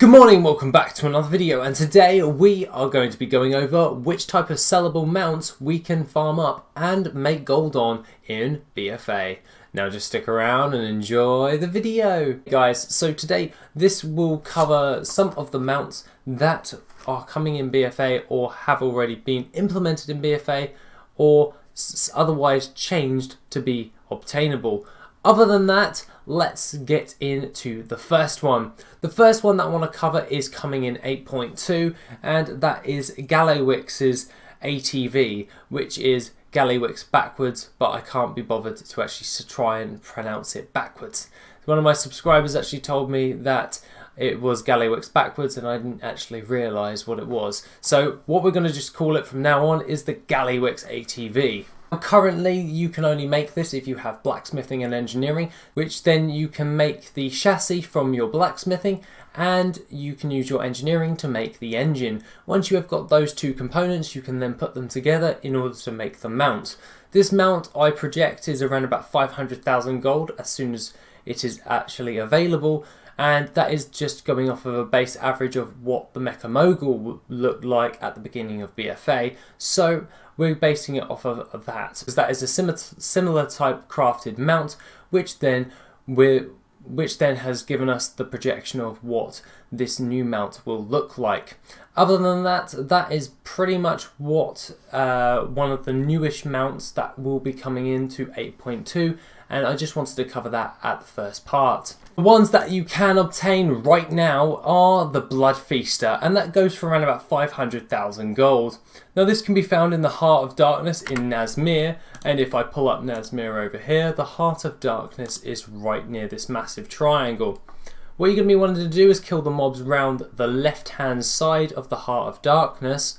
Good morning, welcome back to another video, and today we are going to be going over which type of sellable mounts we can farm up and make gold on in BFA. Now just stick around and enjoy the video. Guys, so today this will cover some of the mounts that are coming in BFA or have already been implemented in BFA or otherwise changed to be obtainable. Other than that, let's get into the first one. The first one that I want to cover is coming in 8.2, and that is GALLYWIX's ATV, which is GALLYWIX backwards, but I can't be bothered to actually try and pronounce it backwards. One of my subscribers actually told me that it was GALLYWIX backwards and I didn't actually realise what it was. So what we're going to just call it from now on is the GALLYWIX ATV. Currently you can only make this if you have blacksmithing and engineering, which then you can make the chassis from your blacksmithing and you can use your engineering to make the engine. Once you have got those two components, you can then put them together in order to make the mount. This mount I project is around about 500,000 gold as soon as it is actually available, and that is just going off of a base average of what the Mecha Mogul looked like at the beginning of BFA. So we're basing it off of that, because that is a similar type crafted mount, which then has given us the projection of what this new mount will look like. Other than that, that is pretty much what one of the newish mounts that will be coming into 8.2, and I just wanted to cover that at the first part. The ones that you can obtain right now are the BLOODFEASTER, and that goes for around about 500,000 gold. Now this can be found in the Heart of Darkness in Nazmir, and if I pull up Nazmir over here, the Heart of Darkness is right near this massive triangle. What you're going to be wanting to do is kill the mobs around the left hand side of the Heart of Darkness,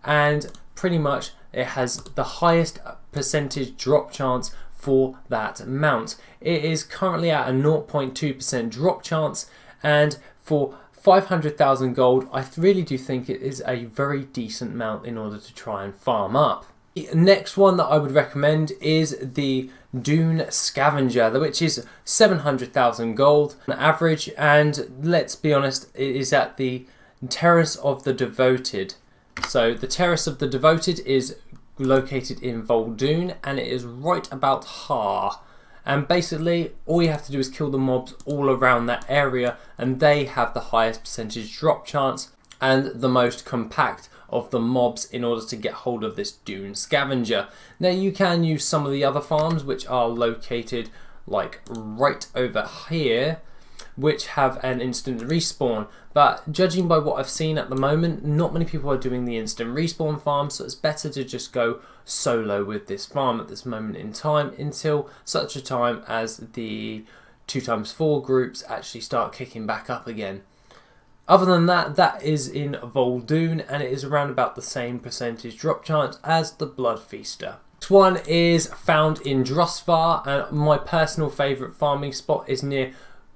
and pretty much it has the highest percentage drop chance for that mount. It is currently at a 0.2% drop chance, and for 500,000 gold I really do think it is a very decent mount in order to try and farm up. The next one that I would recommend is the DUNE Scavenger, which is 700,000 gold on average, and let's be honest, it is at the Terrace of the Devoted. So the Terrace of the Devoted is located in DUNE, and it is right about Har, and basically all you have to do is kill the mobs all around that area, and they have the highest percentage drop chance and the most compact of the mobs in order to get hold of this DUNE Scavenger. Now you can use some of the other farms which are located like right over here, which have an instant respawn, but judging by what I've seen at the moment, not many people are doing the instant respawn farm, so it's better to just go solo with this farm at this moment in time until such a time as the 2x4 groups actually start kicking back up again. Other than that, that is in DUNE, and it is around about the same percentage drop chance as the BLOODFEASTER. This one is found in Drosvar, and my personal favourite farming spot is near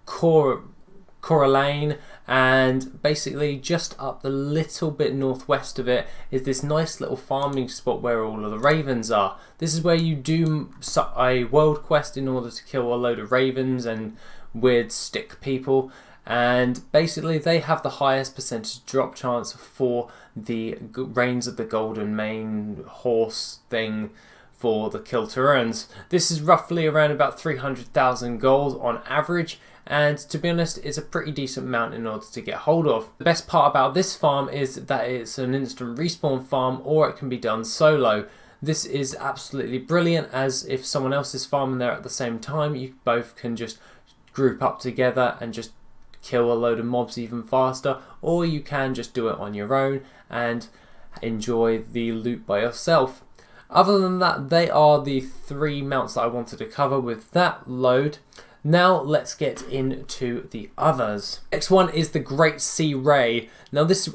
Coraline, and basically just up the little bit northwest of it is this nice little farming spot where all of the ravens are. This is where you do a world quest in order to kill a load of ravens and weird stick people, and basically they have the highest percentage drop chance for the Reigns of the GOLDENMANE horse thing for the Kilterans. This is roughly around about 300,000 gold on average, and to be honest, it's a pretty decent mount in order to get hold of. The best part about this farm is that it's an instant respawn farm, or it can be done solo. This is absolutely brilliant, as if someone else is farming there at the same time, you both can just group up together and just kill a load of mobs even faster, or you can just do it on your own and enjoy the loot by yourself. Other than that, they are the three mounts that I wanted to cover with that load. Now let's get into the others. Next one is the Great Sea Ray. Now this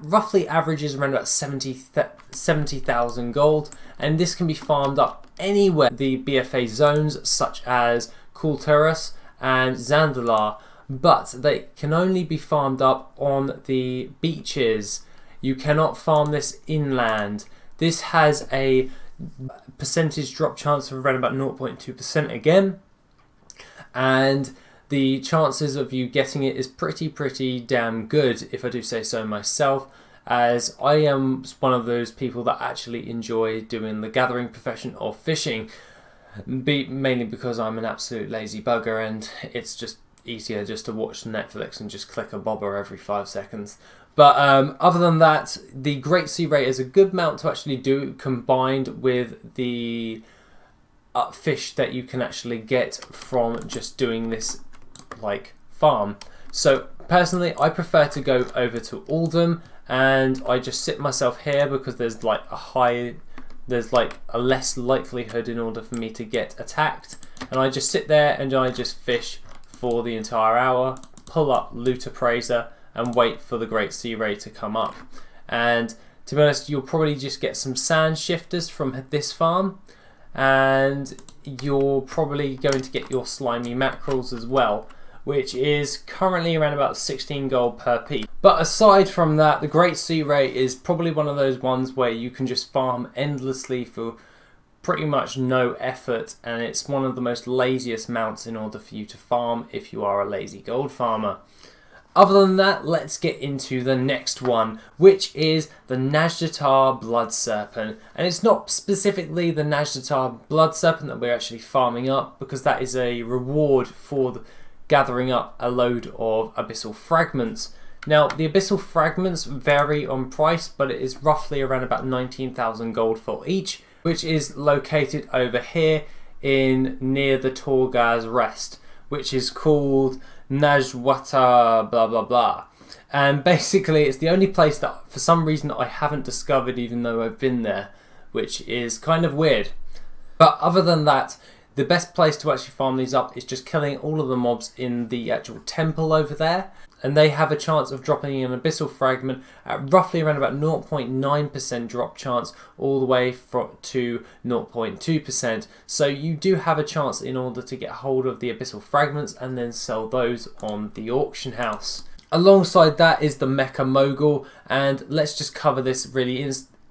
roughly averages around about 70,000 gold, and this can be farmed up anywhere the BFA zones such as Kulturus and Zandalar, but they can only be farmed up on the beaches. You cannot farm this inland. This has a percentage drop chance of around about 0.2% again, and the chances of you getting it is pretty damn good, if I do say so myself, as I am one of those people that actually enjoy doing the gathering profession of fishing, mainly because I'm an absolute lazy bugger and it's just easier just to watch Netflix and just click a bobber every 5 seconds. But other than that, the Great Sea Ray is a good mount to actually do, combined with the fish that you can actually get from just doing this like farm. So personally, I prefer to go over to Oldham, and I just sit myself here because there's like a less likelihood in order for me to get attacked, and I just sit there and I just fish for the entire hour, pull up Loot Appraiser and wait for the Great Sea Ray to come up. And to be honest, you'll probably just get some sand shifters from this farm, and you're probably going to get your slimy mackerels as well, which is currently around about 16 gold per piece. But aside from that, the Great Sea Ray is probably one of those ones where you can just farm endlessly for pretty much no effort, and it's one of the most laziest mounts in order for you to farm if you are a lazy gold farmer. Other than that, let's get into the next one, which is the Najdatar Blood Serpent. And it's not specifically the Najdatar Blood Serpent that we're actually farming up, because that is a reward for gathering up a load of abyssal fragments. Now, the abyssal fragments vary on price, but it is roughly around about 19,000 gold for each, which is located over here near the Torgaz Rest, which is called Najwata blah blah blah. And basically it's the only place that for some reason I haven't discovered, even though I've been there, which is kind of weird. But other than that, the best place to actually farm these up is just killing all of the mobs in the actual temple over there, and they have a chance of dropping an abyssal fragment at roughly around about 0.9% drop chance all the way to 0.2%. So you do have a chance in order to get hold of the abyssal fragments and then sell those on the auction house. Alongside that is the Mecha Mogul, and let's just cover this really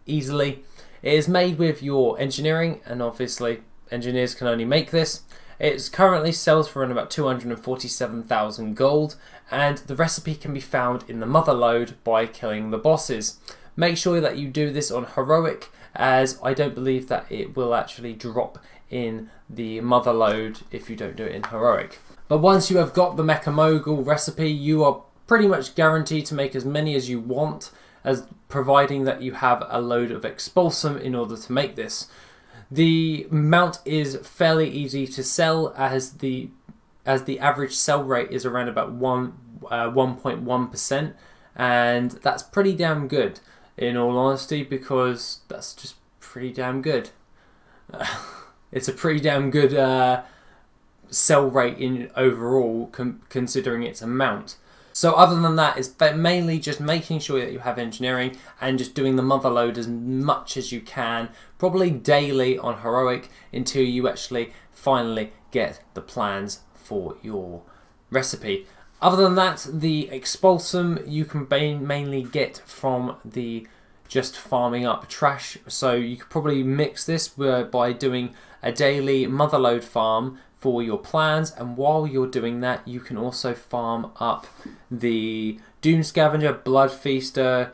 easily. It is made with your engineering, and obviously engineers can only make this. It currently sells for around about 247,000 gold, and the recipe can be found in the mother load by killing the bosses. Make sure that you do this on heroic, as I don't believe that it will actually drop in the mother load if you don't do it in heroic. But once you have got the Mecha Mogul recipe, you are pretty much guaranteed to make as many as you want, as providing that you have a load of expulsum in order to make this. The mount is fairly easy to sell, as the average sell rate is around about 1.1%, and that's pretty damn good, in all honesty, because that's just pretty damn good. It's a pretty damn good sell rate in overall, considering it's a mount. So other than that, it's mainly just making sure that you have engineering and just doing the mother load as much as you can, probably daily on heroic, until you actually finally get the plans for your recipe. Other than that, the expulsum you can mainly get from the just farming up trash. So you could probably mix this by doing a daily mother load farm for your plans, and while you're doing that, you can also farm up the DUNE Scavenger, BLOODFEASTER,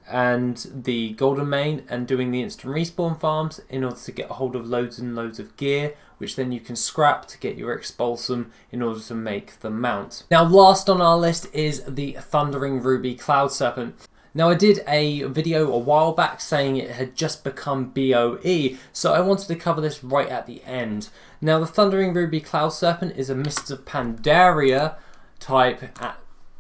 and the GOLDENMANE, and doing the instant respawn farms in order to get a hold of loads and loads of gear, which then you can scrap to get your expulsum in order to make the mount. Now, last on our list is the Thundering Ruby Cloud Serpent. Now, I did a video a while back saying it had just become BOE, so I wanted to cover this right at the end. Now, the Thundering Ruby Cloud Serpent is a Mists of Pandaria type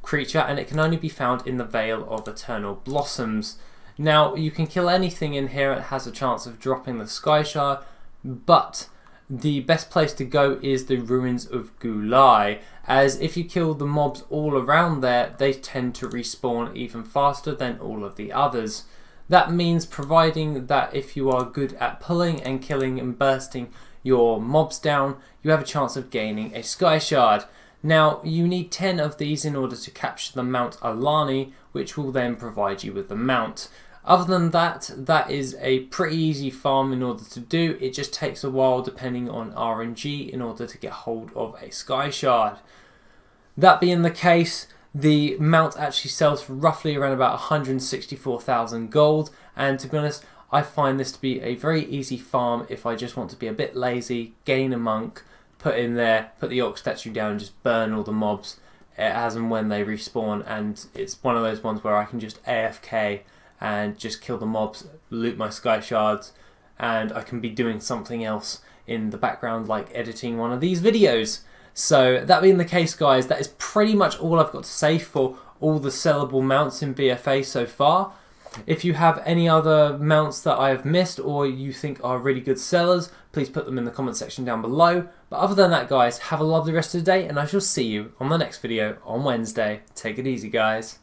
creature, and it can only be found in the Vale of Eternal Blossoms. Now, you can kill anything in here, it has a chance of dropping the Sky Shard, but the best place to go is the Ruins of Gulai, as if you kill the mobs all around there, they tend to respawn even faster than all of the others. That means, providing that if you are good at pulling and killing and bursting your mobs down, you have a chance of gaining a Sky Shard. Now, you need 10 of these in order to capture the Mount Alani, which will then provide you with the mount. Other than that, that is a pretty easy farm in order to do. It just takes a while depending on RNG in order to get hold of a Sky Shard. That being the case, the mount actually sells for roughly around about 164,000 gold, and to be honest, I find this to be a very easy farm if I just want to be a bit lazy, gain a monk, put in there, put the orc statue down and just burn all the mobs as and when they respawn. And it's one of those ones where I can just AFK and just kill the mobs, loot my sky shards, and I can be doing something else in the background like editing one of these videos. So that being the case, guys, that is pretty much all I've got to say for all the sellable mounts in BFA so far. If you have any other mounts that I have missed or you think are really good sellers, please put them in the comment section down below. But other than that, guys, have a lovely rest of the day, and I shall see you on the next video on Wednesday. Take it easy, guys.